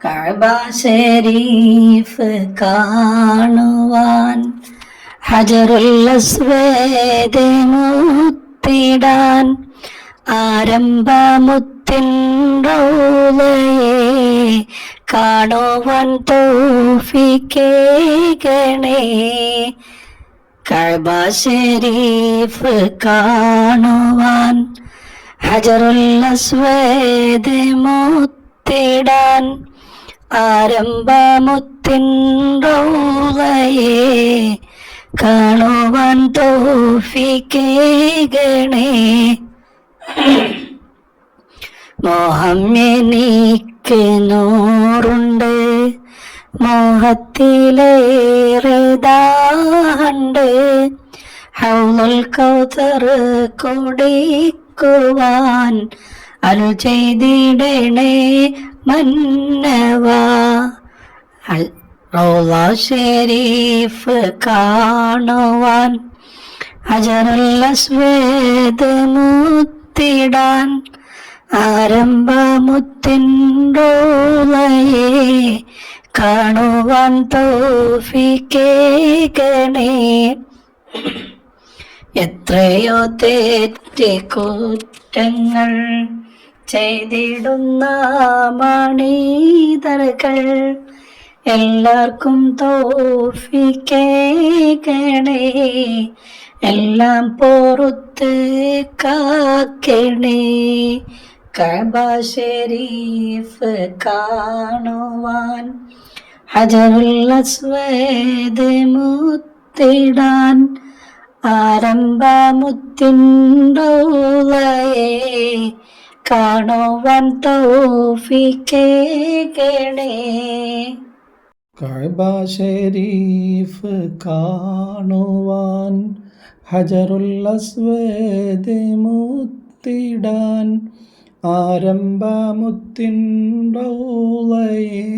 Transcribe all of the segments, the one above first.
കഅബ ശരീഫ് കാണുവാൻ, ഹജറുൽ അസ്വദ് മുത്തിടാൻ, ആരംഭമുത്തിൻ റൗളയെ കാണുവാൻ തൗഫീഖേകണേ. കഅബ ശരീഫ് കാണുവാൻ, ഹജറുൽ അസ്വദ് മുത്തിടാൻ, ആരംഭമുത്തിൻ റൗളയെ കാണുവാൻ തൗഫീഖേകണേ. മോഹം എനിക്ക് നൂറുണ്ട്, മോഹത്തിലേറെ ദാഹമുണ്ട്, ഹൗളുൽ കൗസർ കുടിക്കുവാൻ അരുൾ ചെയ്തിടണേ മന്നവാ. റൗള ശരീഫ് കാണുവാൻ, ഹജറുൽ അസ്വദ് മുത്തിടാൻ, ആരംഭമുത്തിൻ റൗളയെ കാണുവാൻ തൗഫീഖേകണേ. എത്രയോ തെറ്റുകുറ്റങ്ങൾ ചെയ്തിടുന്ന മണിതകൾ, എല്ലാവർക്കും തൗഫീഖേകണേ. എല്ലാം പൊറുത്ത് കാക്കണേ. കഅബ ശരീഫ് കാണുവാൻ, ഹജറുൽ അസ്വദ് മുത്തിടാൻ, ആരംഭമുത്തിൻ റൗളയെ കാണുവാൻ തൗഫീഖേകണേ. കഅബ ശരീഫ് കാണുവാൻ, ഹജറുൽ അസ്വദ് മുത്തിടാൻ, ആരംഭമുത്തിൻ റൗളയെ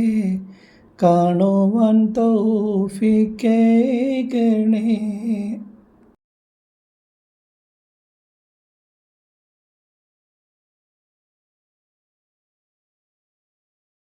കാണുവാൻ തൗഫീഖേകണേ.